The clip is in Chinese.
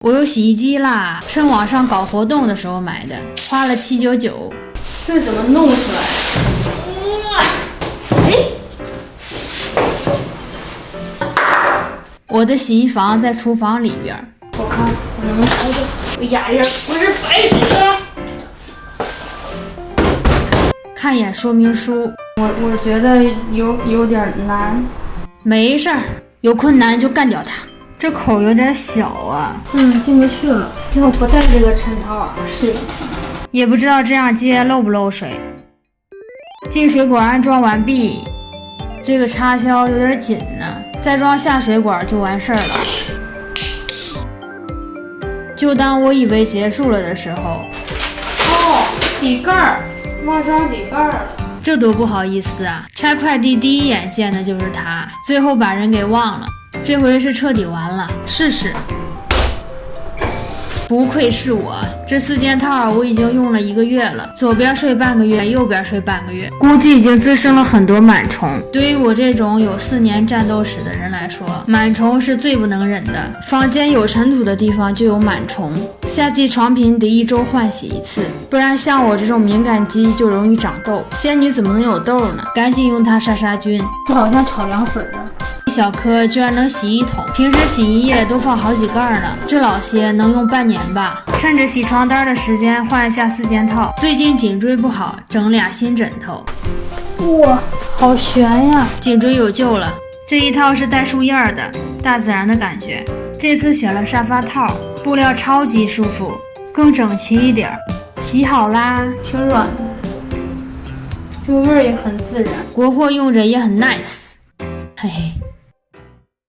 我有洗衣机啦，趁网上搞活动的时候买的，花了799。这怎么弄出来？我的洗衣房在厨房里边。我看我能不能找到。我压人不是白痴。看一眼说明书。我觉得有点难。没事儿，有困难就干掉它。这口有点小啊。进不去了。以后不带这个抻套啊，试一次。也不知道这样接漏不漏水。进水管安装完毕。这个插销有点紧呢，再装下水管就完事儿了。就当我以为结束了的时候，底盖儿忘装底盖儿了。这多不好意思啊！拆快递第一眼见的就是他，最后把人给忘了。这回是彻底完了，试试。不愧是我，这4件套我已经用了1个月了，左边睡半个月，右边睡半个月，估计已经滋生了很多螨虫。对于我这种有4年战斗史的人来说，螨虫是最不能忍的。房间有尘土的地方就有螨虫，夏季床品得1周换洗1次，不然像我这种敏感肌就容易长痘。仙女怎么能有痘呢？赶紧用它杀杀菌。这好像炒凉粉啊！一小颗居然能洗1桶，平时洗衣液都放好几盖呢，这老些能用半年吧。趁着洗床单的时间换一下4件套。最近颈椎不好，整俩新枕头。哇，好悬呀！颈椎有救了。这一套是带树叶的，大自然的感觉。这次选了沙发套，布料超级舒服，更整齐一点。洗好啦，挺软的，这个味儿也很自然。国货用着也很 nice，嘿嘿。